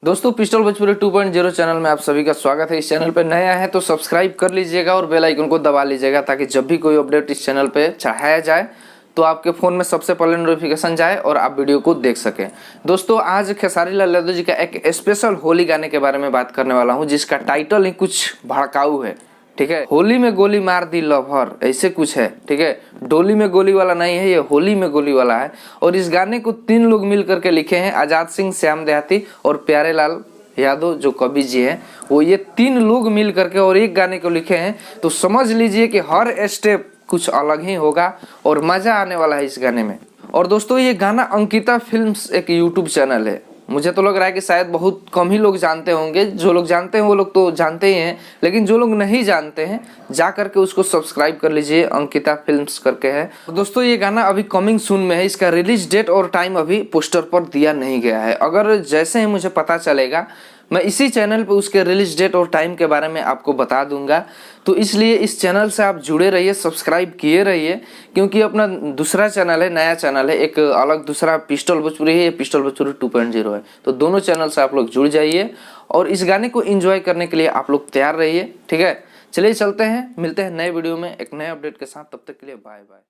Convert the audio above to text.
दोस्तों pistol Bhojpuri 2.0 channel में आप सभी का स्वागत है। इस चैनल पे नया है तो सब्सक्राइब कर लीजिएगा और बेल आइकन को दबा लीजिएगा ताकि जब भी कोई अपडेट इस चैनल पे चढ़ाया जाए तो आपके फ़ोन में सबसे पहले नोटिफिकेशन जाए और आप वीडियो को देख सकें। दोस्तों आज खेसारी लाल यादव जी का एक स्पेशल होली गाने के बारे में बात करने वाला हूँ जिसका टाइटल ही कुछ भड़काऊ है। ठीक है, होली में गोली मार दी लवहर, ऐसे कुछ है। ठीक है, डोली में गोली वाला नहीं है, ये होली में गोली वाला है। और इस गाने को 3 लोग मिल करके लिखे हैं, आजाद सिंह, श्याम देहाती और प्यारे लाल यादव जो कवि जी हैं, वो ये 3 लोग मिल करके और एक गाने को लिखे हैं। तो समझ लीजिए कि हर स्टेप कुछ अलग ही होगा और मजा आने वाला है इस गाने में। और दोस्तों ये गाना अंकिता फिल्म्स एक यूट्यूब चैनल है, मुझे तो लग रहा है कि शायद बहुत कम ही लोग जानते होंगे। जो लोग जानते हैं वो लोग तो जानते ही हैं, लेकिन जो लोग नहीं जानते हैं जा करके उसको सब्सक्राइब कर लीजिए, अंकिता फिल्म्स करके है। तो दोस्तों ये गाना अभी कमिंग सून में है, इसका रिलीज डेट और टाइम अभी पोस्टर पर दिया नहीं गया है। अगर जैसे ही मुझे पता चलेगा मैं इसी चैनल पे उसके रिलीज डेट और टाइम के बारे में आपको बता दूंगा। तो इसलिए इस चैनल से आप जुड़े रहिए, सब्सक्राइब किए रहिए, क्योंकि अपना दूसरा चैनल है, नया चैनल है, एक अलग दूसरा पिस्टल भोजपुरी है, पिस्टल भोजपुरी 2.0 है। तो दोनों चैनल से आप लोग जुड़ जाइए और इस गाने को एंजॉय करने के लिए आप लोग तैयार रहिए। ठीक है, चलिए चलते हैं, मिलते हैं नए वीडियो में एक नए अपडेट के साथ। तब तक के लिए बाय बाय।